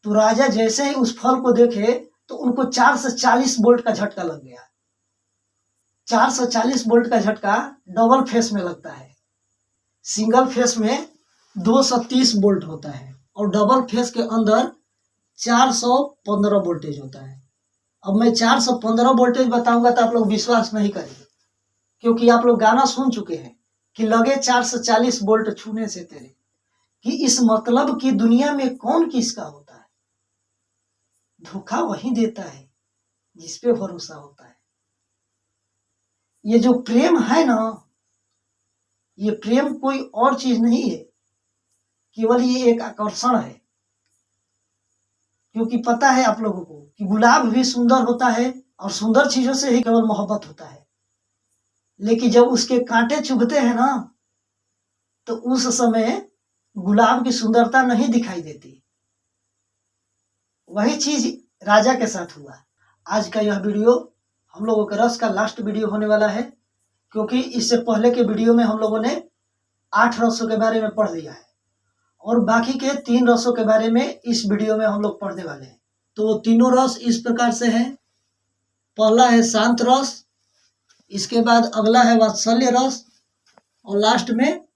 तो राजा जैसे ही उस फल को देखे तो उनको 440 वोल्ट का झटका लग गया। 440 वोल्ट का झटका डबल फेस में लगता है। सिंगल फेस में 230 वोल्ट होता है और डबल फेस के अंदर 415 वोल्टेज होता है। अब मैं 415 वोल्टेज बताऊंगा तो आप लोग विश्वास नहीं करेंगे, क्योंकि आप लोग गाना सुन चुके हैं कि लगे 440 वोल्ट छूने से तेरे, कि इस मतलब की दुनिया में कौन किसका होता है। धोखा वही देता है जिस पे भरोसा होता है। ये जो प्रेम है ना, ये प्रेम कोई और चीज नहीं है, केवल ये एक आकर्षण है। क्योंकि पता है आप लोगों को कि गुलाब भी सुंदर होता है और सुंदर चीजों से ही केवल मोहब्बत होता है, लेकिन जब उसके कांटे चुभते हैं ना तो उस समय गुलाब की सुंदरता नहीं दिखाई देती। वही चीज राजा के साथ हुआ। आज का यह वीडियो हम लोगों के रस का लास्ट वीडियो होने वाला है, क्योंकि इससे पहले के वीडियो में हम लोगों ने 8 रसों के बारे में पढ़ लिया है और बाकी के 3 रसों के बारे में इस वीडियो में हम लोग पढ़ने वाले हैं। तो वो तीनों रस इस प्रकार से हैं। पहला है शांत रस, इसके बाद अगला है वात्सल्य रस और लास्ट में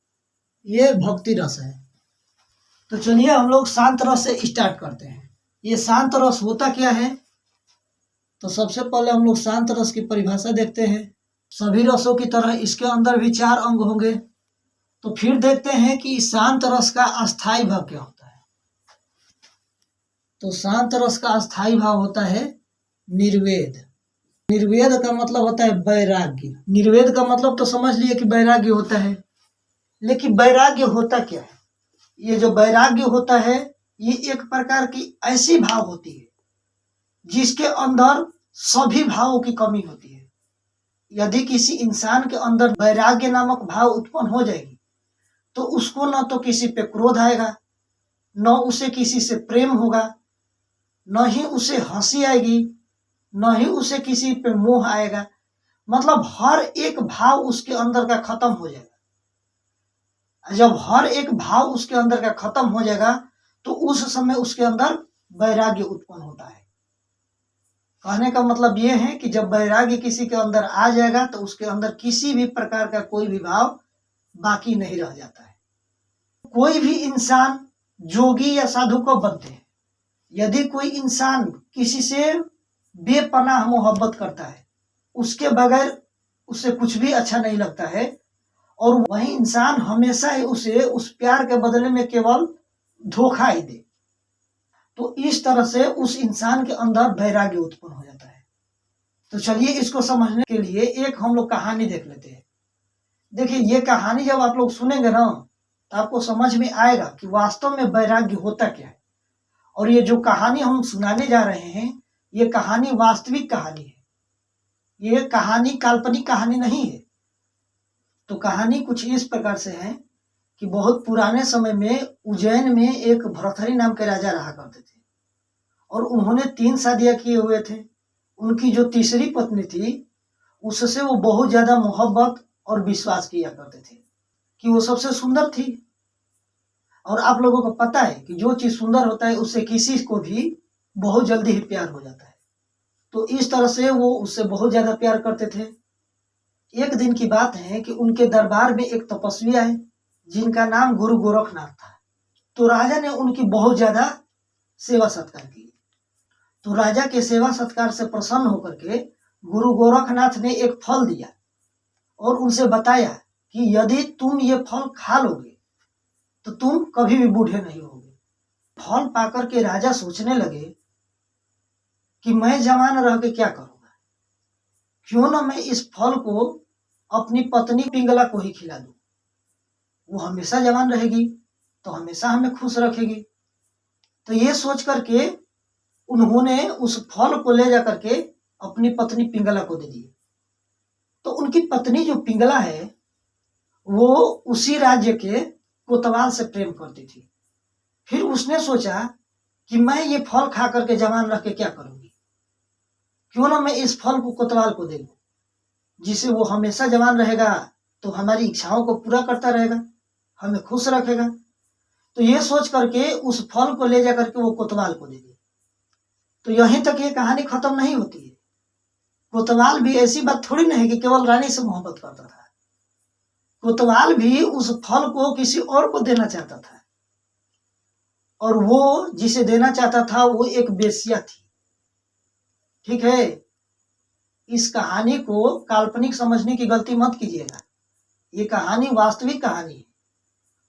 ये भक्ति रस है। तो चलिए हम लोग शांत रस से स्टार्ट करते हैं। ये शांत रस होता क्या है? तो सबसे पहले हम लोग शांत रस की परिभाषा देखते हैं। सभी रसों की तरह इसके अंदर भी 4 अंग होंगे। तो फिर देखते हैं कि शांत रस का अस्थाई भाव क्या होता है। तो शांत रस का अस्थाई भाव होता है निर्वेद। निर्वेद का मतलब होता है वैराग्य। निर्वेद का मतलब तो समझ लिए कि वैराग्य होता है, लेकिन वैराग्य होता क्या है? ये जो वैराग्य होता है ये एक प्रकार की ऐसी भाव होती है जिसके अंदर सभी भावों की कमी होती है। यदि किसी इंसान के अंदर वैराग्य नामक भाव उत्पन्न हो जाएगी तो उसको न तो किसी पे क्रोध आएगा, न उसे किसी से प्रेम होगा, न ही उसे हंसी आएगी, न ही उसे किसी पे मोह आएगा। मतलब हर एक भाव उसके अंदर का खत्म हो जाएगा। जब हर एक भाव उसके अंदर का खत्म हो जाएगा तो उस समय उसके अंदर वैराग्य उत्पन्न होता है। कहने का मतलब ये है कि जब वैराग्य किसी के अंदर आ जाएगा तो उसके अंदर किसी भी प्रकार का कोई भी भाव बाकी नहीं रह जाता है। कोई भी इंसान जोगी या साधु को बनते हैं। यदि कोई इंसान किसी से बेपनाह मोहब्बत करता है, उसके बगैर उसे कुछ भी अच्छा नहीं लगता है, और वही इंसान हमेशा ही उसे उस प्यार के बदले में केवल धोखा ही दे, तो इस तरह से उस इंसान के अंदर वैराग्य उत्पन्न हो जाता है। तो चलिए इसको समझने के लिए एक हम लोग कहानी देख लेते हैं। देखिए ये कहानी जब आप लोग सुनेंगे ना तो आपको समझ में आएगा कि वास्तव में वैराग्य होता क्या है। और ये जो कहानी हम सुनाने जा रहे हैं ये कहानी वास्तविक कहानी है, ये कहानी काल्पनिक कहानी नहीं है। तो कहानी कुछ इस प्रकार से है कि बहुत पुराने समय में उज्जैन में एक भरथरी नाम के राजा रहा करते थे और उन्होंने 3 शादियां किए हुए थे। उनकी जो तीसरी पत्नी थी उससे वो बहुत ज्यादा मोहब्बत और विश्वास किया करते थे कि वो सबसे सुंदर थी। और आप लोगों को पता है कि जो चीज सुंदर होता है उससे किसी को भी बहुत जल्दी ही प्यार हो जाता है। तो इस तरह से वो उससे बहुत ज्यादा प्यार करते थे। एक दिन की बात है कि उनके दरबार में एक तपस्वी आए जिनका नाम गुरु गोरखनाथ था। तो राजा ने उनकी बहुत ज्यादा सेवा सत्कार की। तो राजा के सेवा सत्कार से प्रसन्न होकर के गुरु गोरखनाथ ने एक फल दिया और उनसे बताया कि यदि तुम ये फल खा लोगे तो तुम कभी भी बूढ़े नहीं होगे। फल पाकर के राजा सोचने लगे कि मैं जवान रह के क्या करूंगा, क्यों ना मैं इस फल को अपनी पत्नी पिंगला को ही खिला दूं। वो हमेशा जवान रहेगी तो हमेशा हमें खुश रखेगी। तो ये सोच करके उन्होंने उस फल को ले जाकर के अपनी पत्नी पिंगला को दे दिए। तो उनकी पत्नी जो पिंगला है वो उसी राज्य के कोतवाल से प्रेम करती थी। फिर उसने सोचा कि मैं ये फल खा करके जवान रह के क्या करूंगी, क्यों ना मैं इस फल को कोतवाल को दे दूं, जिससे वो हमेशा जवान रहेगा तो हमारी इच्छाओं को पूरा करता रहेगा, हमें खुश रखेगा। तो ये सोच करके उस फल को ले जा करके वो कोतवाल को दे दी। तो यहीं तक ये कहानी खत्म नहीं होती है। कोतवाल भी ऐसी बात थोड़ी नहीं है कि केवल रानी से मोहब्बत करता था। कोतवाल भी उस फल को किसी और को देना चाहता था, और वो जिसे देना चाहता था वो एक बेश्या थी। ठीक है, इस कहानी को काल्पनिक समझने की गलती मत कीजिएगा। ये कहानी वास्तविक कहानी है।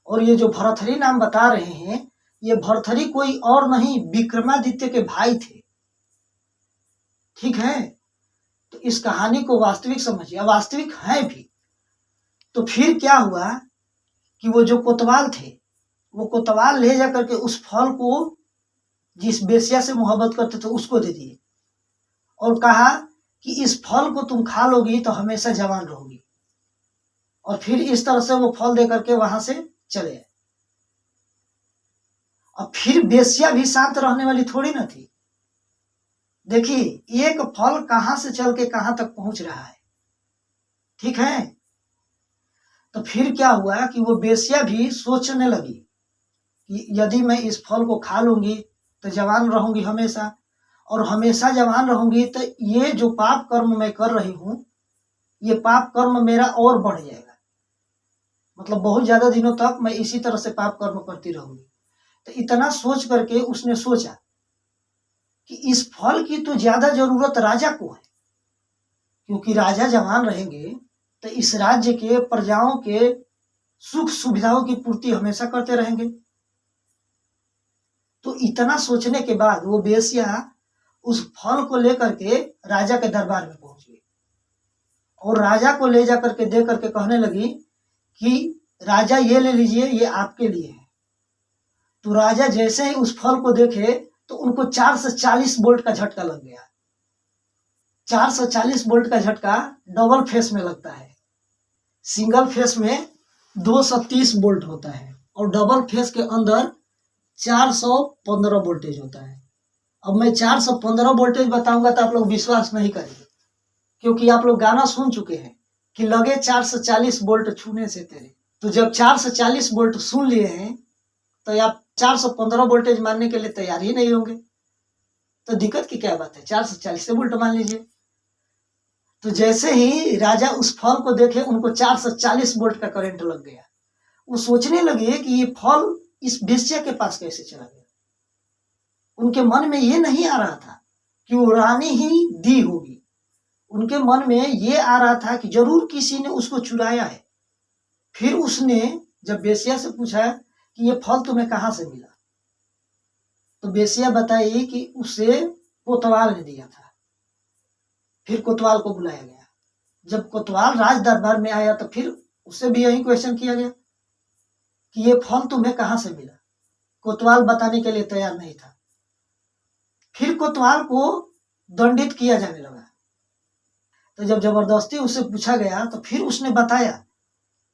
और ये जो भर्तृहरि नाम बता रहे हैं, ये भर्तृहरि कोई और नहीं, विक्रमादित्य के भाई थे। ठीक है, तो इस कहानी को वास्तविक समझिए, वास्तविक है भी। तो फिर क्या हुआ कि वो जो कोतवाल थे, वो कोतवाल ले जा करके उस फल को जिस बेश्या से मोहब्बत करते थे उसको दे दिए, और कहा कि इस फल को तुम खा लोगी तो हमेशा जवान रहोगी। और फिर इस तरह से वो फल दे करके वहां से चले गए। और फिर बेश्या भी शांत रहने वाली थोड़ी ना थी। देखिए, एक फल कहां से चल के कहां तक पहुंच रहा है। ठीक है, तो फिर क्या हुआ कि वो बेश्या भी सोचने लगी कि यदि मैं इस फल को खा लूंगी तो जवान रहूंगी हमेशा, और हमेशा जवान रहूंगी तो ये जो पाप कर्म मैं कर रही हूं, ये पाप कर्म मेरा और बढ़ जाएगा। मतलब बहुत ज्यादा दिनों तक मैं इसी तरह से पाप कर्म करती रहूंगी। तो इतना सोच करके उसने सोचा कि इस फल की तो ज्यादा जरूरत राजा को है, क्योंकि राजा जवान रहेंगे तो इस राज्य के प्रजाओं के सुख सुविधाओं की पूर्ति हमेशा करते रहेंगे। तो इतना सोचने के बाद वो बेश्या उस फल को लेकर के राजा के दरबार में पहुंच गई, और राजा को ले जाकर के दे करके कहने लगी कि राजा ये ले लीजिए, ये आपके लिए है। तो राजा जैसे ही उस फल को देखे तो उनको 440 वोल्ट का झटका लग गया। 440 वोल्ट का झटका डबल फेस में लगता है। सिंगल फेस में 230 वोल्ट होता है, और डबल फेस के अंदर 415 वोल्टेज होता है। अब मैं 415 वोल्टेज बताऊंगा तो आप लोग विश्वास नहीं करेंगे, क्योंकि आप लोग गाना सुन चुके हैं कि लगे 440 वोल्ट छूने से तेरे। तो जब 440 वोल्ट सुन लिए हैं तो आप 415 वोल्टेज मानने के लिए तैयार ही नहीं होंगे। तो दिक्कत की क्या बात है, 440 वोल्ट मान लीजिए। तो जैसे ही राजा उस फल को देखे, उनको 440 वोल्ट का करंट लग गया। वो सोचने लगे कि ये फल इस बेश्या के पास कैसे चला गया। उनके मन में ये नहीं आ रहा था कि वो रानी ही दी होगी। उनके मन में ये आ रहा था कि जरूर किसी ने उसको चुराया है। फिर उसने जब बेश्या से पूछा कि ये फल तुम्हें कहाँ से मिला, तो बेश्या बताई कि उसे कोतवाल ने दिया था। फिर कोतवाल को बुलाया गया। जब कोतवाल राज दरबार में आया तो फिर उससे भी यही क्वेश्चन किया गया कि ये फल तुम्हें कहाँ से मिला। कोतवाल बताने के लिए तैयार नहीं था। फिर कोतवाल को दंडित किया जाने लगा। तो जब जबरदस्ती उससे पूछा गया तो फिर उसने बताया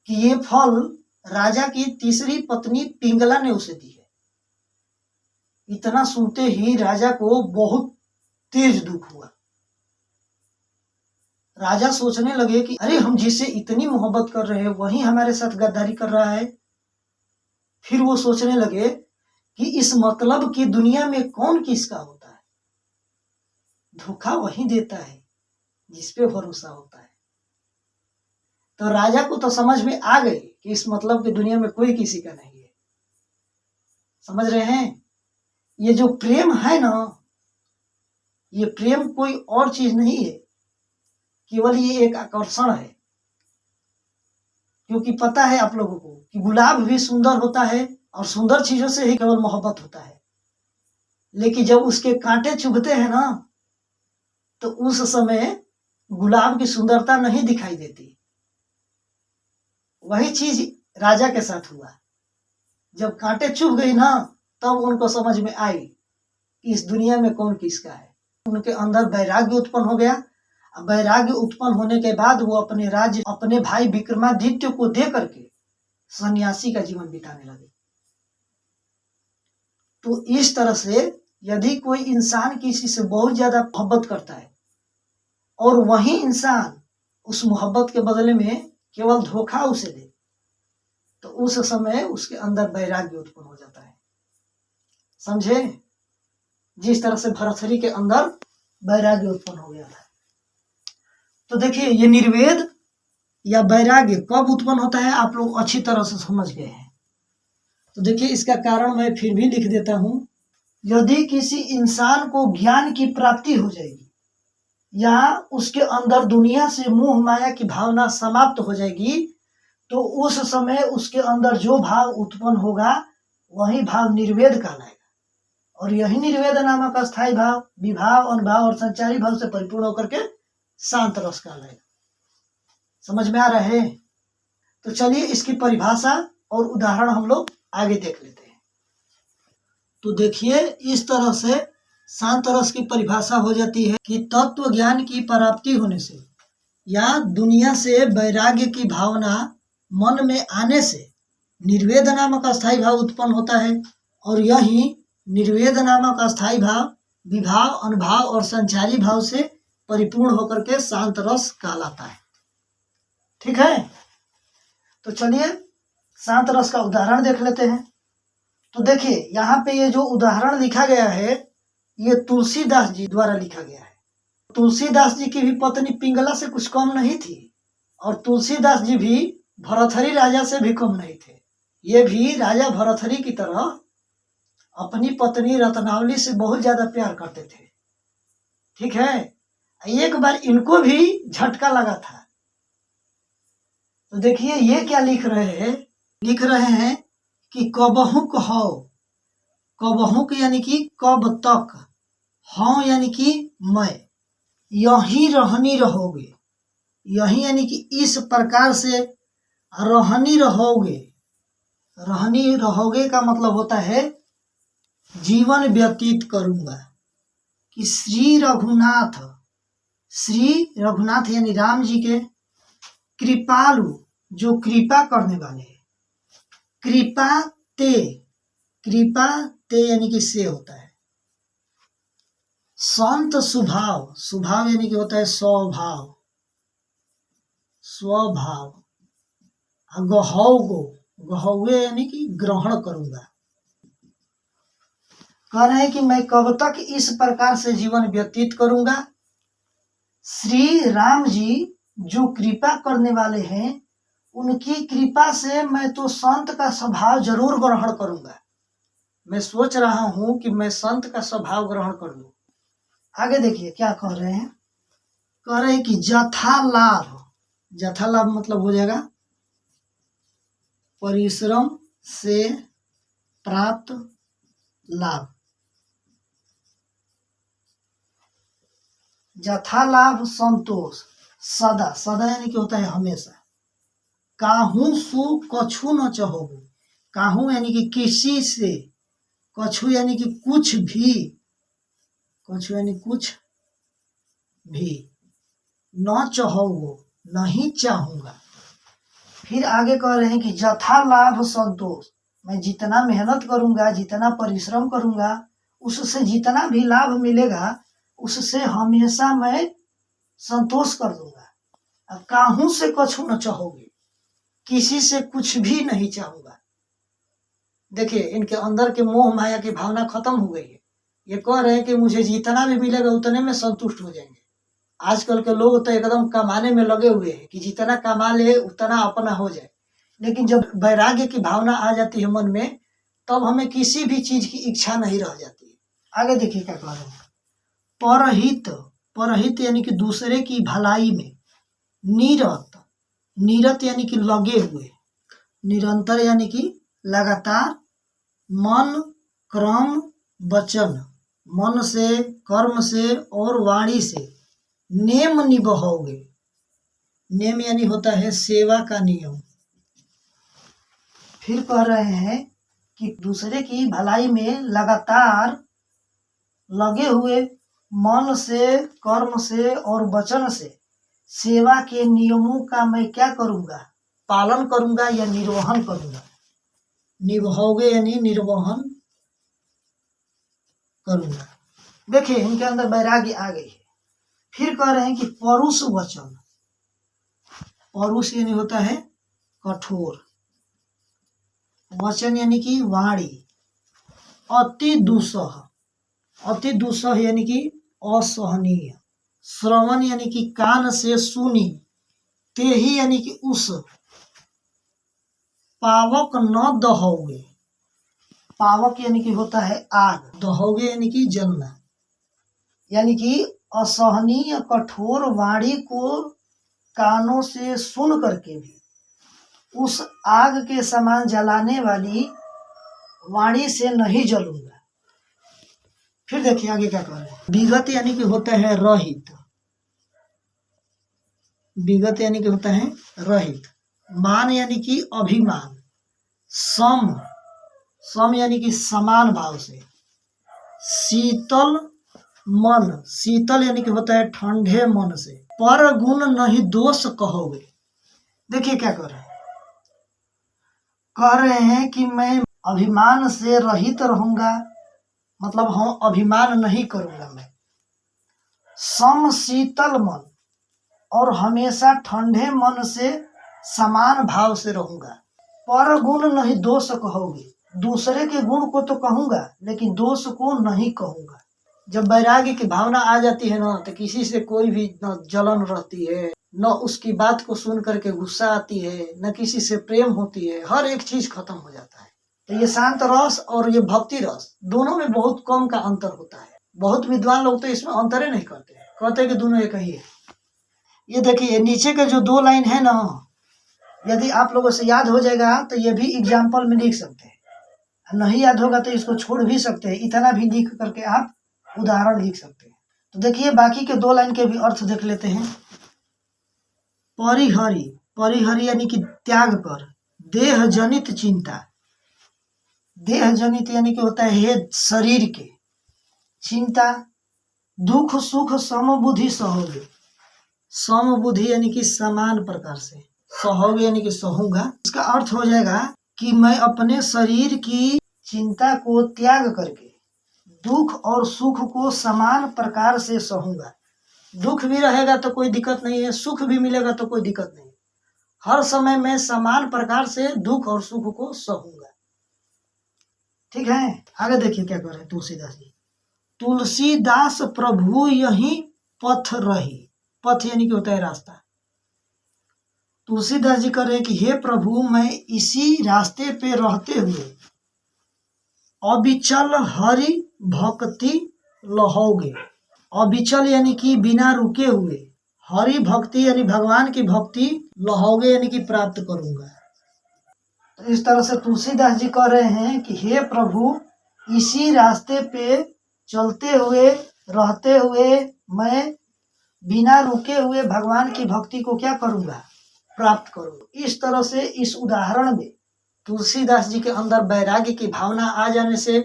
कि ये फल राजा की तीसरी पत्नी पिंगला ने उसे दी है। इतना सुनते ही राजा को बहुत तेज दुख हुआ। राजा सोचने लगे कि अरे, हम जिससे इतनी मोहब्बत कर रहे हैं वही हमारे साथ गद्दारी कर रहा है। फिर वो सोचने लगे कि इस मतलब की दुनिया में कौन किसका होता है। धोखा वही देता है जिस पे भरोसा होता है। तो राजा को तो समझ में आ गई कि इस मतलब की दुनिया में कोई किसी का नहीं है। समझ रहे हैं? ये जो प्रेम है ना, ये प्रेम कोई और चीज नहीं है, केवल ये एक आकर्षण है। क्योंकि पता है आप लोगों को कि गुलाब भी सुंदर होता है, और सुंदर चीजों से ही केवल मोहब्बत होता है। लेकिन जब उसके कांटे चुभते हैं ना, तो उस समय गुलाब की सुंदरता नहीं दिखाई देती। वही चीज राजा के साथ हुआ। जब कांटे चुभ गई ना, तब उनको समझ में आई कि इस दुनिया में कौन किसका है। उनके अंदर वैराग्य उत्पन्न हो गया। वैराग्य उत्पन्न होने के बाद वो अपने राज्य अपने भाई विक्रमादित्य को दे करके सन्यासी का जीवन बिताने लगे। तो इस तरह से यदि कोई इंसान किसी से बहुत ज्यादा मोहब्बत करता है, और वही इंसान उस मोहब्बत के बदले में केवल धोखा उसे दे, तो उस समय उसके अंदर वैराग्य उत्पन्न हो जाता है। समझे? जिस तरह से भर्तृहरि के अंदर वैराग्य उत्पन्न हो गया था। तो देखिए, ये निर्वेद या वैराग्य कब उत्पन्न होता है आप लोग अच्छी तरह से समझ गए हैं। तो देखिए, इसका कारण मैं फिर भी लिख देता हूं। यदि किसी इंसान को ज्ञान की प्राप्ति हो जाएगी या उसके अंदर दुनिया से मोह माया की भावना समाप्त हो जाएगी, तो उस समय उसके अंदर जो भाव उत्पन्न होगा वही भाव निर्वेद कहलाएगा। और यही निर्वेद नामक अस्थाई भाव विभाव, अनुभाव और संचारी भाव से परिपूर्ण होकर के शांत रस कहलाएगा। समझ में आ रहा है? तो चलिए इसकी परिभाषा और उदाहरण हम लोग आगे देख लेते हैं। तो देखिए, इस तरह से शांत रस की परिभाषा हो जाती है कि तत्व ज्ञान की प्राप्ति होने से या दुनिया से वैराग्य की भावना मन में आने से निर्वेद नामक अस्थाई भाव उत्पन्न होता है। और यही निर्वेद नामक अस्थाई भाव विभाव, अनुभाव और संचारी भाव से परिपूर्ण होकर के शांत रस कहलाता है। ठीक है? तो चलिए शांत रस का उदाहरण देख लेते हैं। तो देखिए, यहाँ पे ये जो उदाहरण लिखा गया है ये तुलसीदास जी द्वारा लिखा गया है। तुलसीदास जी की भी पत्नी पिंगला से कुछ कम नहीं थी और तुलसीदास जी भी भर्तृहरि राजा से भी कम नहीं थे। ये भी राजा भर्तृहरि की तरह अपनी पत्नी रत्नावली से बहुत ज्यादा प्यार करते थे। ठीक है? एक बार इनको भी झटका लगा था। तो देखिए ये क्या लिख रहे हैं? लिख रहे हैं कि कबहुक हौ, कबहुक यानी कि कब तक, हौ यानी कि मैं, यही रहनी रहोगे, यही यानी कि इस प्रकार से रहनी रहोगे। रहनी रहोगे का मतलब होता है जीवन व्यतीत करूंगा। कि श्री रघुनाथ, श्री रघुनाथ यानी राम जी के कृपालु, जो कृपा करने वाले, कृपा ते, कृपा ते यानी कि से होता है। संत स्वभाव, स्वभाव यानी कि होता है स्वभाव, स्वभाव। गहौगो, गहौगे यानी कि ग्रहण करूंगा। कह रहे हैं कि मैं कब तक इस प्रकार से जीवन व्यतीत करूंगा। श्री राम जी जो कृपा करने वाले हैं, उनकी कृपा से मैं तो संत का स्वभाव जरूर ग्रहण करूंगा। मैं सोच रहा हूं कि मैं संत का स्वभाव ग्रहण कर लूं। आगे देखिए क्या कह रहे हैं। कह रहे हैं कि जथा लाभ, जथा लाभ मतलब हो जाएगा परिश्रम से प्राप्त लाभ। जथा लाभ संतोष, सदा, सदा यानी कि होता है हमेशा। काहू सु कछु न चहोगु, काहू यानी कि किसी से, कछु यानी कि कुछ भी, कछु यानी कुछ भी, न चहोगु नहीं चाहूंगा। फिर आगे कह रहे हैं कि जथा लाभ संतोष, मैं जितना मेहनत करूंगा, जितना परिश्रम करूंगा, उससे जितना भी लाभ मिलेगा उससे हमेशा मैं संतोष कर दूंगा। अब काहू से कछु न चाहोगे, किसी से कुछ भी नहीं चाहूंगा। देखिए इनके अंदर के मोह माया की भावना खत्म हो गई है। ये कह रहे हैं कि मुझे जितना भी मिलेगा उतने में संतुष्ट हो जाएंगे। आजकल के लोग तो एकदम कमाने में लगे हुए हैं कि जितना कमा ले उतना अपना हो जाए। लेकिन जब वैराग्य की भावना आ जाती है मन में, तब हमें किसी भी चीज की इच्छा नहीं रह जाती। आगे देखिए क्या कह रहे हैं। परहित, परहित यानी कि दूसरे की भलाई में, निरत, निरत यानी कि लगे हुए, निरंतर यानी कि लगातार, मन, क्रम, वचन, मन से, कर्म से और वाणी से नेम निभाओगे। नेम यानी होता है सेवा का नियम। फिर कह रहे हैं कि दूसरे की भलाई में लगातार लगे हुए, मन से, कर्म से और वचन से सेवा के नियमों का मैं क्या करूंगा? पालन करूंगा या निर्वहन करूंगा। निभाओगे यानी निर्वहन करूंगा। देखिए इनके अंदर वैराग्य आ गई है। फिर कह रहे हैं कि परुष वचन, परुष यानी होता है कठोर, वचन यानी कि वाणी। अति दुस्सह, अति दुस्सह यानी कि असहनीय। श्रवण यानी कि कान से सुनी, ते ही यानी कि उस। पावक न दहोगे, पावक यानी कि होता है आग, दहोगे यानी कि जलना। यानी कि असहनीय कठोर वाणी को कानों से सुन करके भी उस आग के समान जलाने वाली वाणी से नहीं जलूंगा। फिर देखिए आगे क्या कह रहे हैं। विगत यानी कि होता है रहित, विगत यानी कि होता है रहित। मान यानी कि अभिमान। सम, सम यानी कि समान भाव से। शीतल मन, शीतल यानी कि होता है ठंडे मन से। पर गुण नहीं दोष कहोगे। देखिए क्या कर रहे हैं, कह रहे हैं कि मैं अभिमान से रहित रहूंगा, मतलब हम अभिमान नहीं करूंगा मैं। सम शीतल मन, और हमेशा ठंडे मन से समान भाव से रहूंगा। पर गुण नहीं दोष कहोगे, दूसरे के गुण को तो कहूंगा लेकिन दोष को नहीं कहूंगा। जब वैराग्य की भावना आ जाती है ना, तो किसी से कोई भी न जलन रहती है, न उसकी बात को सुन करके गुस्सा आती है, न किसी से प्रेम होती है, हर एक चीज खत्म हो जाता है। तो ये शांत रस और ये भक्ति रस दोनों में बहुत कम का अंतर होता है। बहुत विद्वान लोग तो इसमें अंतर ही नहीं करते, कहते हैं कि दोनों एक ही है। ये देखिए नीचे के जो 2 लाइन है ना, यदि आप लोगों से याद हो जाएगा तो ये भी एग्जाम्पल में लिख सकते हैं, नहीं याद होगा तो इसको छोड़ भी सकते हैं, इतना भी लिख करके आप उदाहरण लिख सकते हैं। तो देखिए बाकी के 2 लाइन के भी अर्थ देख लेते हैं। परिहरि, परिहरि यानी कि त्याग कर। देह जनित चिंता, देह जनित यानी कि होता है शरीर के चिंता। दुख सुख समबुद्धि सहोगे, समबुद्धि यानी कि समान प्रकार से। सहोगे यानी कि सहूंगा, इसका अर्थ हो जाएगा कि मैं अपने शरीर की चिंता को त्याग करके दुख और सुख को समान प्रकार से सहूंगा। दुख भी रहेगा तो कोई दिक्कत नहीं है, सुख भी मिलेगा तो कोई दिक्कत नहीं, हर समय मैं समान प्रकार से दुख और सुख को सहूंगा। ठीक है, आगे देखिए क्या कर रहे हैं तुलसीदास जी। तुलसीदास प्रभु यही पथ रही, पथ यानी कि होता है रास्ता। तुलसीदास जी कह रहे हैं कि हे प्रभु मैं इसी रास्ते पे रहते हुए अविचल हरि भक्ति लहोगे। अविचल यानी कि बिना रुके हुए, हरि भक्ति यानी भगवान की भक्ति, लहोगे यानी कि प्राप्त करूंगा। तो इस तरह से तुलसीदास जी कह रहे हैं कि हे प्रभु इसी रास्ते पे चलते हुए रहते हुए मैं बिना रुके हुए भगवान की भक्ति को क्या करूंगा, प्राप्त करूंगा। इस तरह से इस उदाहरण में तुलसीदास जी के अंदर वैराग्य की भावना आ जाने से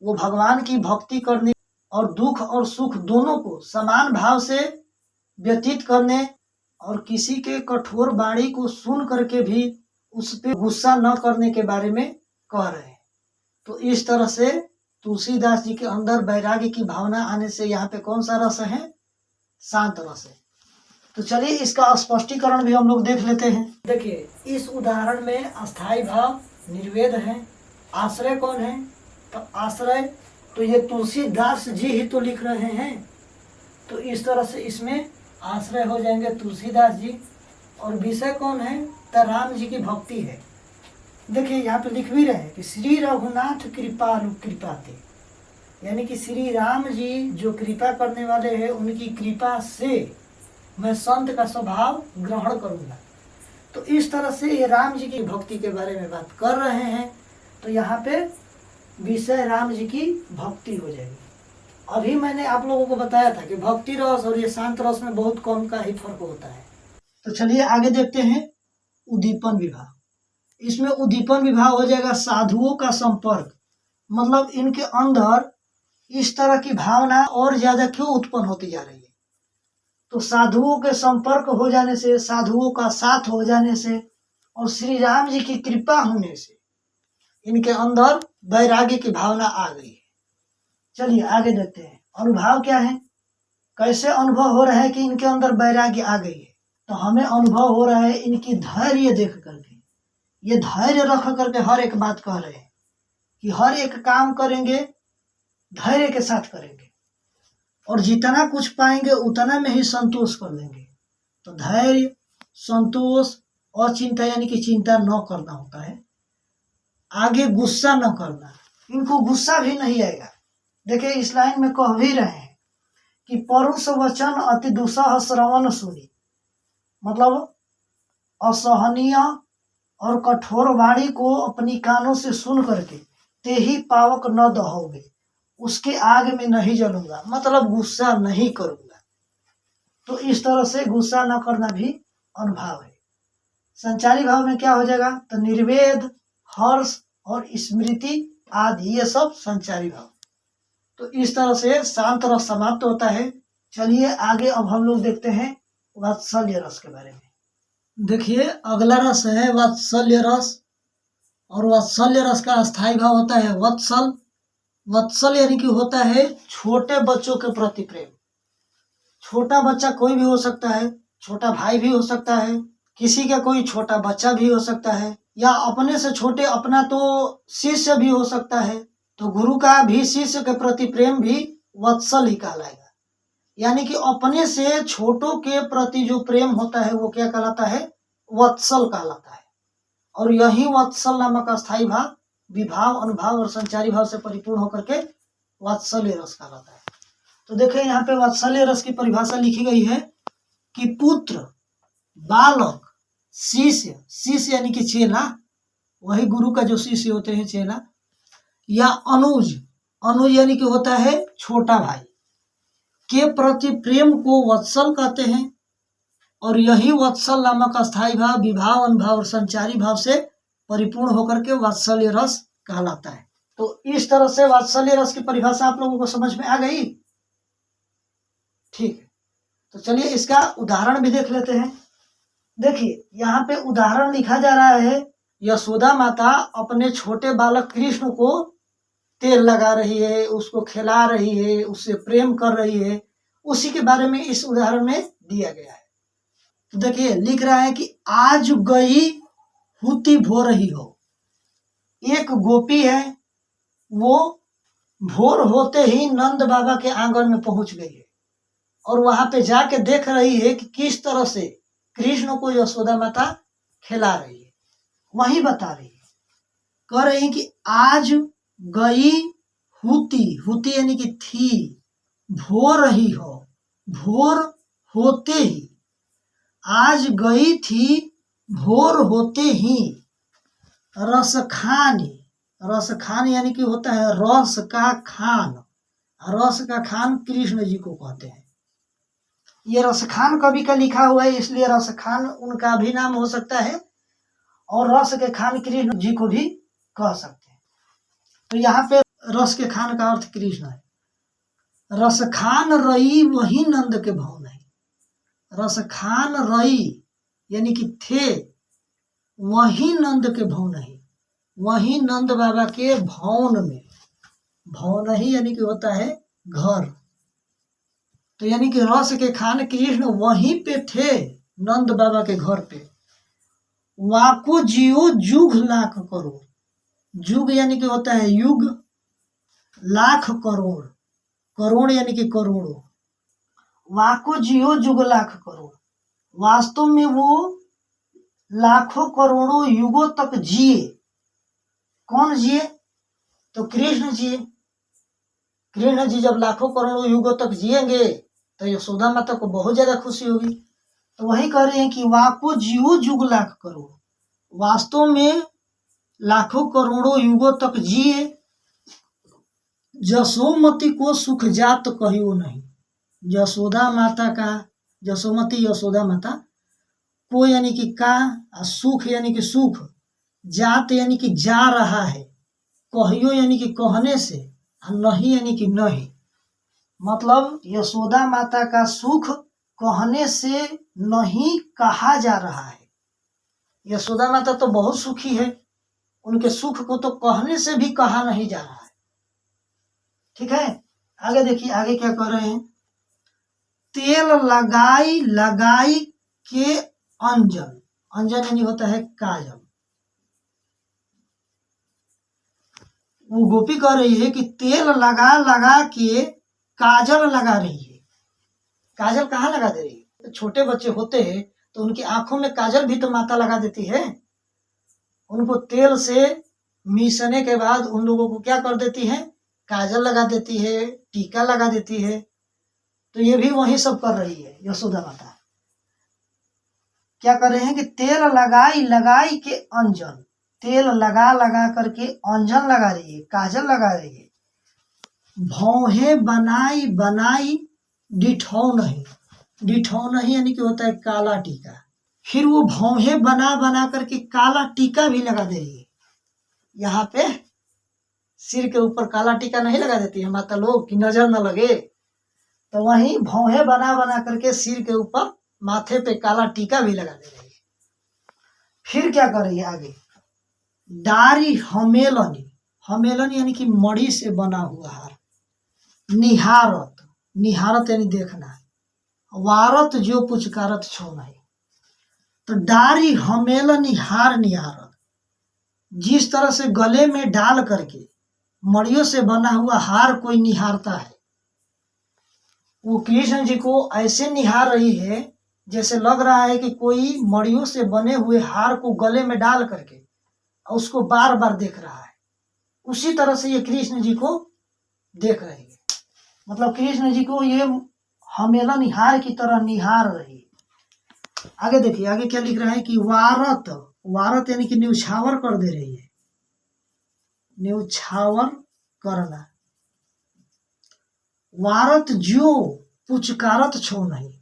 वो भगवान की भक्ति करने और दुख और सुख दोनों को समान भाव से व्यतीत करने और किसी के कठोर वाणी को सुन करके भी उस पर गुस्सा न करने के बारे में कह रहे हैं। तो इस तरह से तुलसीदास जी के अंदर वैराग्य की भावना आने से यहाँ पे कौन सा रस है, शांत रस है। तो चलिए इसका स्पष्टीकरण भी हम लोग देख लेते हैं। देखिए इस उदाहरण में अस्थाई भाव निर्वेद है। आश्रय कौन है, तो आश्रय तो ये तुलसीदास जी ही तो लिख रहे हैं, तो इस तरह से इसमें आश्रय हो जाएंगे तुलसीदास जी। और विषय कौन है, तो राम जी की भक्ति है। देखिए यहाँ पे लिख भी रहे हैं कि श्री रघुनाथ कृपालु कृपाते, यानी कि श्री राम जी जो कृपा करने वाले हैं उनकी कृपा से मैं संत का स्वभाव ग्रहण करूंगा। तो इस तरह से ये राम जी की भक्ति के बारे में बात कर रहे हैं। तो यहाँ पे विषय राम जी की भक्ति हो जाएगी। अभी मैंने आप लोगों को बताया था कि भक्ति रस और ये शांत रस में बहुत कम का ही फर्क होता है। तो चलिए आगे देखते हैं उद्दीपन विभाग। इसमें उद्दीपन विभाग हो जाएगा साधुओं का संपर्क, मतलब इनके अंदर इस तरह की भावना और ज्यादा क्यों उत्पन्न होती जा रही है। तो साधुओं के संपर्क हो जाने से, साधुओं का साथ हो जाने से और श्री राम जी की कृपा होने से इनके अंदर वैराग्य की भावना आ गई है। चलिए आगे देखते हैं अनुभव क्या है, कैसे अनुभव हो रहा है कि इनके अंदर वैराग्य आ गई है। तो हमें अनुभव हो रहा है इनकी धैर्य देख करके, ये धैर्य रख करके हर एक बात कह रहे हैं कि हर एक काम करेंगे धैर्य के साथ करेंगे और जितना कुछ पाएंगे उतना में ही संतोष कर लेंगे। तो धैर्य, संतोष और चिंता यानी कि चिंता न करना होता है। आगे गुस्सा न करना, इनको गुस्सा भी नहीं आएगा। देखिए इस लाइन में कह भी रहे हैं कि परुष वचन अति दुसह श्रवण सुनी, मतलब असहनीय और कठोर वाणी को अपनी कानों से सुन करके ते ही पावक न दहोगे, उसके आग में नहीं जलूंगा, मतलब गुस्सा नहीं करूंगा। तो इस तरह से गुस्सा न करना भी अनुभाव है। संचारी भाव में क्या हो जाएगा, तो निर्वेद, हर्ष और स्मृति आदि, ये सब संचारी भाव। तो इस तरह से शांत रस समाप्त होता है। चलिए आगे अब हम लोग देखते हैं वात्सल्य रस के बारे में। देखिए अगला रस है वात्सल्य रस, और वात्सल्य रस का अस्थायी भाव होता है वत्सल। वत्सल यानी कि होता है छोटे बच्चों के प्रति प्रेम। छोटा बच्चा कोई भी हो सकता है, छोटा भाई भी हो सकता है, किसी का कोई छोटा बच्चा भी हो सकता है, या अपने से छोटे अपना तो शिष्य भी हो सकता है। तो गुरु का भी शिष्य के प्रति प्रेम भी वत्सल ही कहलाएगा। यानी कि अपने से छोटों के प्रति जो प्रेम होता है वो क्या कहलाता है, वत्सल कहलाता है। और यही वत्सल नामक अस्थायी भाव विभाव, अनुभाव और संचारी भाव से परिपूर्ण होकर के वात्सल्य रस कहलाता है। तो देखिए यहाँ पे वात्सल्य रस की परिभाषा लिखी गई है कि पुत्र, बालक, शिष्य, शिष्य यानी कि चेला, वही गुरु का जो शिष्य होते हैं चेला, या अनुज, अनुज यानी कि होता है छोटा भाई, के प्रति प्रेम को वत्सल कहते हैं। और यही वत्सल नामक अस्थायी भाव विभाव, अनुभाव और संचारी भाव से परिपूर्ण होकर के वात्सल्य रस कहलाता है। तो इस तरह से वात्सल्य रस की परिभाषा आप लोगों को समझ में आ गई। ठीक है, तो चलिए इसका उदाहरण भी देख लेते हैं। देखिए यहाँ पे उदाहरण लिखा जा रहा है, यशोदा माता अपने छोटे बालक कृष्ण को तेल लगा रही है, उसको खिला रही है, उससे प्रेम कर रही है, उसी के बारे में इस उदाहरण में दिया गया है। तो देखिए लिख रहा है कि आज गई हुती भो रही हो। एक गोपी है, वो भोर होते ही नंद बाबा के आंगन में पहुंच गई है और वहां पे जाके देख रही है कि किस तरह से कृष्ण को यशोदा माता खिला रही है। वही बता रही है, कह रही कि आज गई हुती, हुती यानी कि थी, भो रही हो, भोर होते ही, आज गई थी भोर होते ही, रसखानी, रसखान यानी कि होता है रस का खान, रस का खान कृष्ण जी को कहते हैं। ये रसखान कवि का लिखा हुआ है, इसलिए रसखान उनका भी नाम हो सकता है और रस के खान कृष्ण जी को भी कह सकते हैं। तो यहाँ पे रस के खान का अर्थ कृष्ण है। रसखान रई वही नंद के भाव नहीं, रसखान रई यानी कि थे वही नंद के भाव नहीं, वही नंद बाबा के भवन में, भवन ही यानी कि होता है घर। तो यानी कि रस के खान कृष्ण वहीं पे थे नंद बाबा के घर पे। वाको जियो जुग लाख करोड़, जुग यानी कि होता है युग, लाख करोड़, करोड़ यानी कि करोड़ों, वाको जियो जुग लाख करोड़, वास्तव में वो लाखों करोड़ों युगों तक जिए। कौन जिए, तो कृष्ण जिए। कृष्ण जी जब लाखों करोड़ों युगों तक जिएंगे तो यशोदा माता को बहुत ज्यादा खुशी होगी। तो वही कह रहे हैं कि वाको जियो जुग लाख करोड़, वास्तव में लाखों करोड़ों युगों तक जिए। जसोमती को सुख जात कहियो नहीं, यशोदा माता का, जसोमती यशोदा माता को यानी कि का, सुख यानी कि सुख, जात यानी कि जा रहा है, कहियो यानी कि कहने से, नहीं यानी कि नहीं, मतलब यशोदा माता का सुख कहने से नहीं कहा जा रहा है। यशोदा माता तो बहुत सुखी है, उनके सुख को तो कहने से भी कहा नहीं जा रहा है। ठीक है, आगे देखिए आगे क्या कह रहे हैं। तेल लगाई लगाई के अंजन, अंजन यानी होता है काजल, वो गोपी कह रही है कि तेल लगा लगा के काजल लगा रही है। काजल कहाँ लगा दे रही है? छोटे बच्चे होते हैं तो उनकी आंखों में काजल भी तो माता लगा देती है। उनको तेल से मीसने के बाद उन लोगों को क्या कर देती है? काजल लगा देती है, टीका लगा देती है। तो ये भी वही सब कर रही है यशोदा माता। क्या कर रहे हैं कि तेल लगाई लगाई के अंजन, तेल लगा लगा करके अंजन लगा रही है, काजल लगा रही है। भौहे बनाई बनाई डिठौ नहीं, डिठौ नहीं यानी कि होता है काला टीका। फिर वो भौहे बना बना करके काला टीका भी लगा दे रही है। यहाँ पे सिर के ऊपर काला टीका नहीं लगा देती है माता लोग कि नजर न लगे, तो वहीं भौहे बना बना करके सिर के ऊपर माथे पे काला टीका भी लगा दे रही है। फिर क्या कर रही है आगे? डारी हमेलनी, हमेलनी यानी कि मणि से बना हुआ हार। निहारत, निहारत यानी देखना। वारत जो पुचकारत छो नहीं, तो डारी हमेलनी हार निहारत, जिस तरह से गले में डाल करके मणियों से बना हुआ हार कोई निहारता है, वो कृष्ण जी को ऐसे निहार रही है जैसे लग रहा है कि कोई मणियों से बने हुए हार को गले में डाल करके उसको बार बार देख रहा है। उसी तरह से ये कृष्ण जी को देख रही है। मतलब कृष्ण जी को ये हमेला निहार की तरह निहार रही है। आगे देखिए, आगे क्या लिख रहा है कि वारत, वारत यानी कि न्यौछावर कर दे रही है, न्यौछावर करना। वारत जो पुचकारत छो नहीं,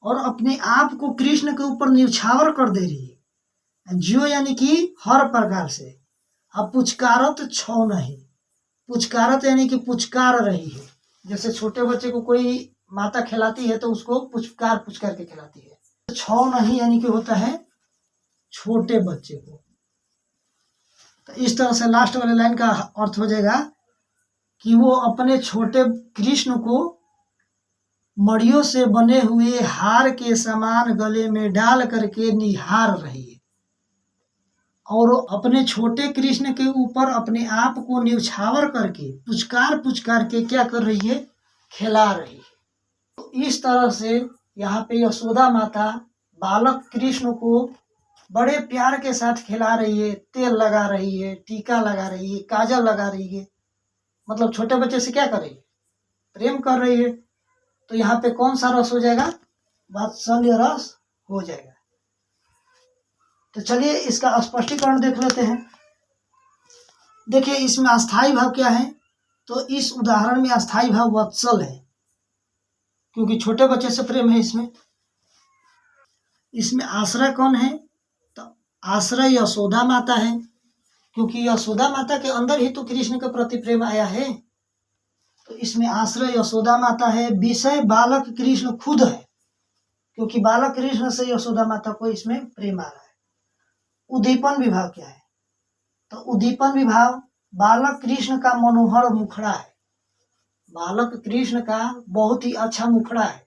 और अपने आप को कृष्ण के ऊपर न्यौछावर कर दे रही है। जो यानी कि हर प्रकार से। अब पुचकारत छो नहीं, पुचकारत यानी कि पुचकार रही है। जैसे छोटे बच्चे को कोई माता खिलाती है तो उसको पुचकार पुचकार के खिलाती है। छो नहीं यानी कि होता है छोटे बच्चे को। तो इस तरह से लास्ट वाले लाइन का अर्थ हो जाएगा कि वो अपने छोटे कृष्ण को मड़ियों से बने हुए हार के समान गले में डाल करके निहार रही है, और अपने छोटे कृष्ण के ऊपर अपने आप को न्यौछावर करके पुचकार पुचकार के क्या कर रही है? खिला रही है। तो इस तरह से यहाँ पे यशोदा माता बालक कृष्ण को बड़े प्यार के साथ खिला रही है, तेल लगा रही है, टीका लगा रही है, काजल लगा रही है। मतलब छोटे बच्चे से क्या कर रही है? प्रेम कर रही है। तो यहाँ पे कौन सा रस हो जाएगा? वात्सल्य रस हो जाएगा। तो चलिए इसका स्पष्टीकरण देख लेते हैं। देखिए इसमें अस्थाई भाव क्या है? तो इस उदाहरण में अस्थाई भाव वत्सल है, क्योंकि छोटे बच्चे से प्रेम है। इसमें आश्रय कौन है? तो आश्रय यशोदा माता है, क्योंकि यशोदा माता के अंदर ही तो कृष्ण के प्रति प्रेम आया है। तो इसमें आश्रय यशोदा माता है। विषय बालक कृष्ण खुद है, क्योंकि बालक कृष्ण से यशोदा माता को इसमें प्रेम आ रहा है। उद्दीपन विभाव क्या है? तो उद्दीपन विभाव बालक कृष्ण का मनोहर मुखड़ा है। बालक कृष्ण का बहुत ही अच्छा मुखड़ा है,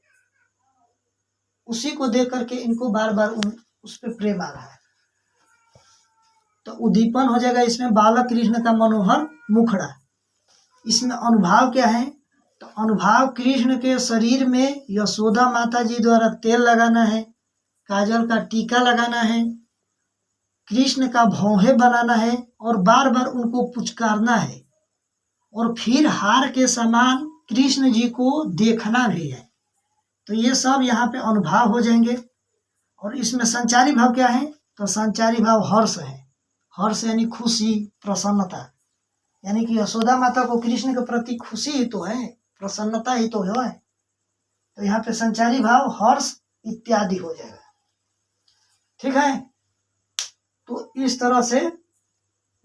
उसी को देख करके इनको बार बार उस पर प्रेम आ रहा है। तो उद्दीपन हो जाएगा इसमें बालक कृष्ण का मनोहर मुखड़ा। इसमें अनुभाव क्या है? तो अनुभाव कृष्ण के शरीर में यशोदा माता जी द्वारा तेल लगाना है, काजल का टीका लगाना है, कृष्ण का भौहे बनाना है, और बार बार उनको पुचकारना है, और फिर हार के समान कृष्ण जी को देखना भी है। तो ये सब यहाँ पे अनुभाव हो जाएंगे। और इसमें संचारी भाव क्या है? तो संचारी भाव हर्ष है। हर्ष यानी खुशी, प्रसन्नता, यानी कि यशोदा माता को कृष्ण के प्रति खुशी ही तो है, प्रसन्नता ही तो है। तो यहाँ पे संचारी भाव हर्ष इत्यादि हो जाएगा। ठीक है, तो इस तरह से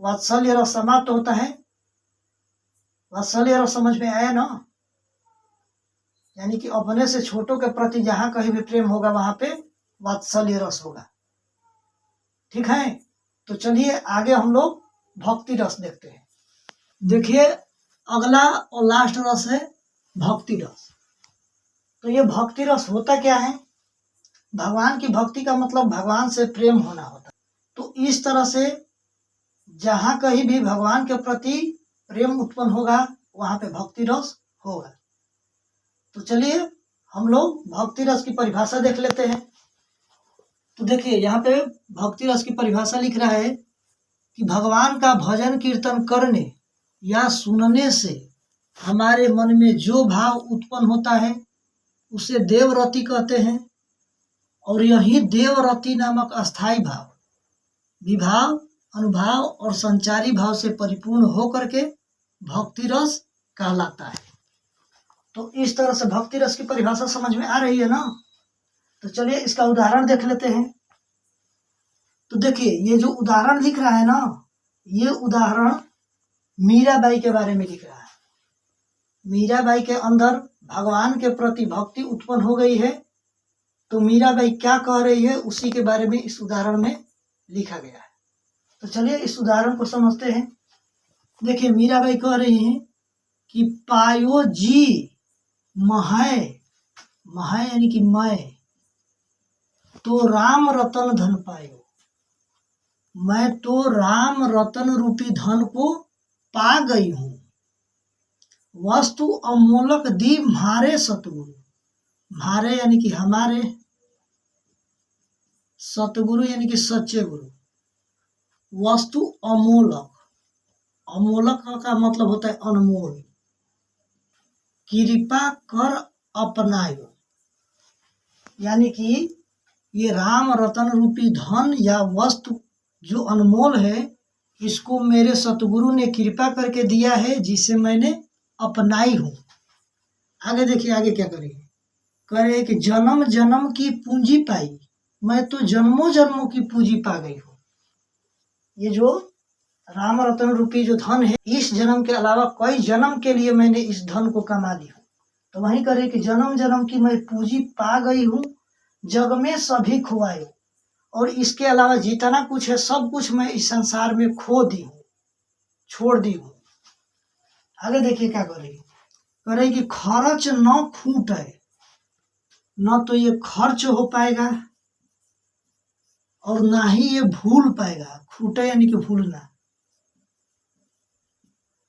वात्सल्य रस समाप्त होता है। वात्सल्य रस समझ में आया ना? यानी कि अपने से छोटों के प्रति जहां कहीं भी प्रेम होगा वहां पे वात्सल्य रस होगा। ठीक है, तो चलिए आगे हम लोग भक्ति रस देखते हैं। देखिए अगला और लास्ट रस है भक्ति रस। तो ये भक्ति रस होता क्या है? भगवान की भक्ति का मतलब भगवान से प्रेम होना होता है। तो इस तरह से जहां कहीं भी भगवान के प्रति प्रेम उत्पन्न होगा वहां पे भक्ति रस होगा। तो चलिए हम लोग भक्ति रस की परिभाषा देख लेते हैं। तो देखिए यहाँ पे भक्ति रस की परिभाषा लिख रहा है कि भगवान का भजन कीर्तन करने या सुनने से हमारे मन में जो भाव उत्पन्न होता है उसे देवरति कहते हैं, और यही देवरति नामक अस्थाई भाव विभाव, अनुभाव और संचारी भाव से परिपूर्ण होकर के भक्ति रस कहलाता है। तो इस तरह से भक्ति रस की परिभाषा समझ में आ रही है ना। तो चलिए इसका उदाहरण देख लेते हैं। तो देखिए ये जो उदाहरण लिख रहा है ना, ये उदाहरण मीराबाई के बारे में लिख रहा है। मीराबाई के अंदर भगवान के प्रति भक्ति उत्पन्न हो गई है, तो मीराबाई क्या कह रही है उसी के बारे में इस उदाहरण में लिखा गया है। तो चलिए इस उदाहरण को समझते हैं। देखिए मीराबाई कह रही हैं कि पायो जी महै, महै यानी कि मैं, तो राम रतन धन पायो, मैं तो राम रतन रूपी धन को पा गई हूँ। वस्तु अमोलक दी म्हारे सतगुरु, म्हारे यानी कि हमारे, सतगुरु यानी कि सच्चे गुरु। वस्तु अमोलक, अमोलक का मतलब होता है अनमोल। कृपा कर अपनायो, यानी कि ये राम रतन रूपी धन या वस्तु जो अनमोल है, इसको मेरे सतगुरु ने कृपा करके दिया है, जिसे मैंने अपनाई हूँ। आगे देखिए आगे क्या करेंगे, करे कि जन्म जन्म की पूंजी पाई, मैं तो जन्मों जन्मों की पूंजी पा गई हूँ। ये जो राम रतन रूपी जो धन है, इस जन्म के अलावा कई जन्म के लिए मैंने इस धन को कमा ली हूँ। तो वहीं करे कि जन्म जन्म की मैं पूंजी पा गई हूँ, जग में सभी खुआए, और इसके अलावा जितना कुछ है सब कुछ मैं इस संसार में खो दी हूँ, छोड़ दी हूँ। आगे देखिए क्या करेगी, करेगी खर्च न खूटे, न तो ये खर्च हो पाएगा और ना ही ये भूल पाएगा। खूटे यानी कि भूलना,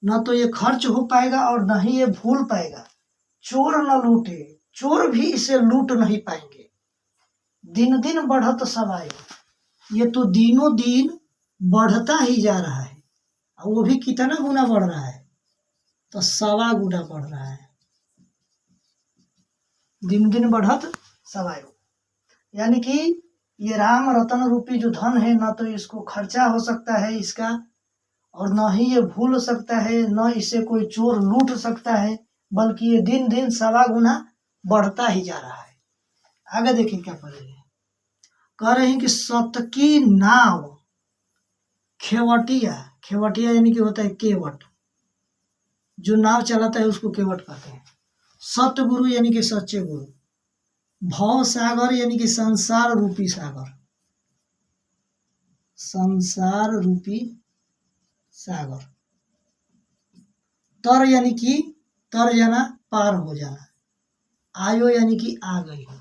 न तो ये खर्च हो पाएगा और न ही ये भूल पाएगा। चोर न लूटे, चोर भी इसे लूट नहीं पाएंगे। दिन दिन बढ़त सवाए, ये तो दिनों दिन बढ़ता ही जा रहा है, और वो भी कितना गुना बढ़ रहा है, तो 1.25 गुना बढ़ रहा है। दिन दिन बढ़त सवायो, यानी कि ये राम रतन रूपी जो धन है, न तो इसको खर्चा हो सकता है इसका, और न ही ये भूल सकता है, न इसे कोई चोर लूट सकता है, बल्कि ये दिन दिन 1.25 गुना बढ़ता ही जा रहा है। आगे देखिए क्या कर रहे हैं, कह रहे हैं कि सतकी नाव खेवटिया, खेवटिया यानी कि होता है केवट, जो नाव चलाता है उसको केवट कहते हैं। सतगुरु यानी कि सच्चे गुरु। भव सागर यानी कि संसार रूपी सागर, संसार रूपी सागर। तर यानी कि तर जाना, पार हो जाना। आयो यानी कि आ गई हो।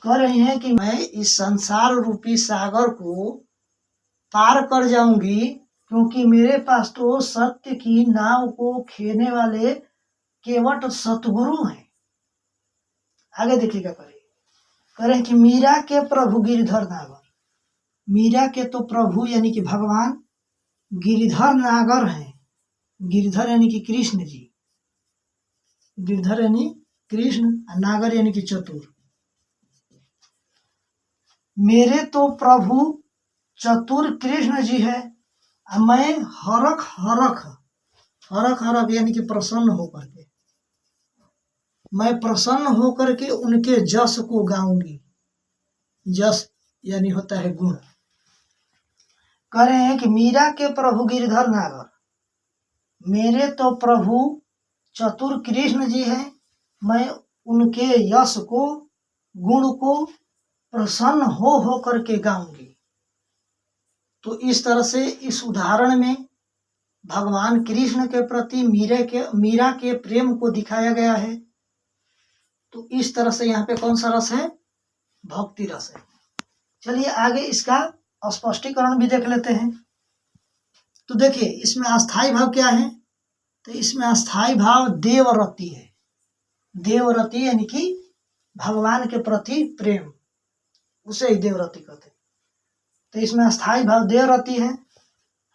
कह रही हैं कि मैं इस संसार रूपी सागर को पार कर जाऊंगी, क्योंकि मेरे पास तो सत्य की नाव को खेने वाले केवट सतगुरु हैं। आगे देखिएगा करें कि मीरा के प्रभु गिरधर नागर, मीरा के तो प्रभु यानी कि भगवान गिरधर नागर हैं। गिरधर यानी कि कृष्ण जी, गिरधर यानी कृष्ण, नागर यानी कि चतुर। मेरे तो प्रभु चतुर कृष्ण जी है, मैं हरख हरख, हरख हरख यानी कि प्रसन्न होकर के, मैं प्रसन्न होकर के उनके जस को गाऊंगी। जस यानी होता है गुण। कह रहे हैं कि मीरा के प्रभु गिरधर नागर, मेरे तो प्रभु चतुर कृष्ण जी हैं, मैं उनके यश को, गुण को प्रसन्न हो करके गाऊंगी। तो इस तरह से इस उदाहरण में भगवान कृष्ण के प्रति मीरा के प्रेम को दिखाया गया है। तो इस तरह से यहाँ पे कौन सा रस है, भक्ति रस है। चलिए आगे इसका स्पष्टीकरण भी देख लेते हैं। तो देखिए इसमें अस्थाई भाव क्या है, तो इसमें अस्थाई भाव देवरति है। देवरति यानी कि भगवान के प्रति प्रेम, उसे ही देवरति कहते हैं। तो इसमें अस्थाई भाव देवरति है।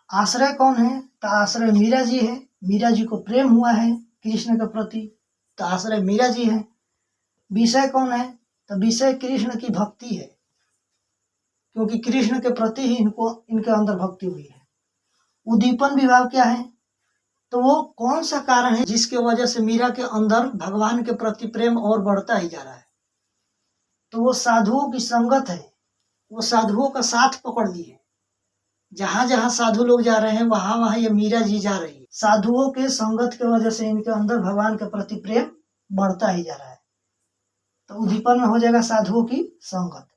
आश्रय कौन है? तो आश्रय मीरा जी है। मीरा जी को प्रेम हुआ है कृष्ण के प्रति, तो आश्रय मीरा जी है। विषय कौन है? तो विषय कृष्ण की भक्ति है, क्योंकि कृष्ण के प्रति ही इनके अंदर भक्ति हुई है। उद्दीपन विभाव क्या है? तो वो कौन सा कारण है जिसके वजह से मीरा के अंदर भगवान के प्रति प्रेम और बढ़ता ही जा रहा है? तो वो साधुओं की संगत है। वो साधुओं का साथ पकड़ लिए, जहां जहां साधु लोग जा रहे हैं वहां वहां ये मीरा जी जा रही है। साधुओं के संगत के वजह से इनके अंदर भगवान के प्रति प्रेम बढ़ता ही जा रहा है। तो उद्दीपन में हो जाएगा साधुओं की संगत।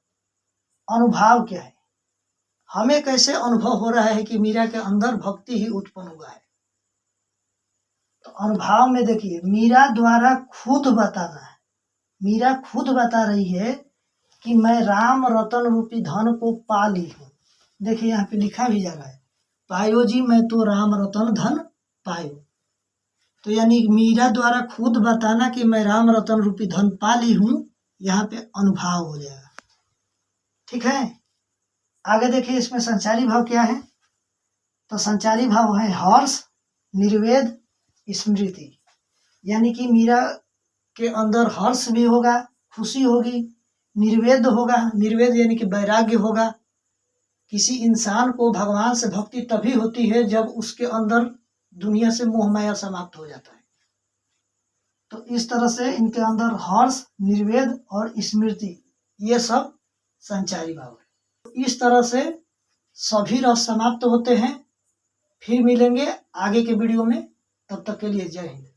अनुभाव क्या है? हमें कैसे अनुभव हो रहा है कि मीरा के अंदर भक्ति ही उत्पन्न हुआ है? तो अनुभव में देखिए, मीरा द्वारा खुद बताना है। मीरा खुद बता रही है कि मैं राम रतन रूपी धन को पा ली हूँ। देखिए यहाँ पे लिखा भी जा रहा है, पायो जी मैं तो राम रतन धन पायो। तो यानी मीरा द्वारा खुद बताना कि मैं राम रतन रूपी धन पा ली हूँ, यहाँ पे अनुभाव हो जाएगा। ठीक है, आगे देखिए इसमें संचारी भाव क्या है? तो संचारी भाव है हर्ष, निर्वेद, स्मृति। यानी कि मीरा के अंदर हर्ष भी होगा, खुशी होगी, निर्वेद होगा। निर्वेद यानी कि वैराग्य होगा। किसी इंसान को भगवान से भक्ति तभी होती है जब उसके अंदर दुनिया से मोह माया समाप्त हो जाता है। तो इस तरह से इनके अंदर हर्ष, निर्वेद और स्मृति, ये सब संचारी भाव है। तो इस तरह से सभी रस समाप्त होते हैं। फिर मिलेंगे आगे के वीडियो में, तब तक के लिए जय हिंद।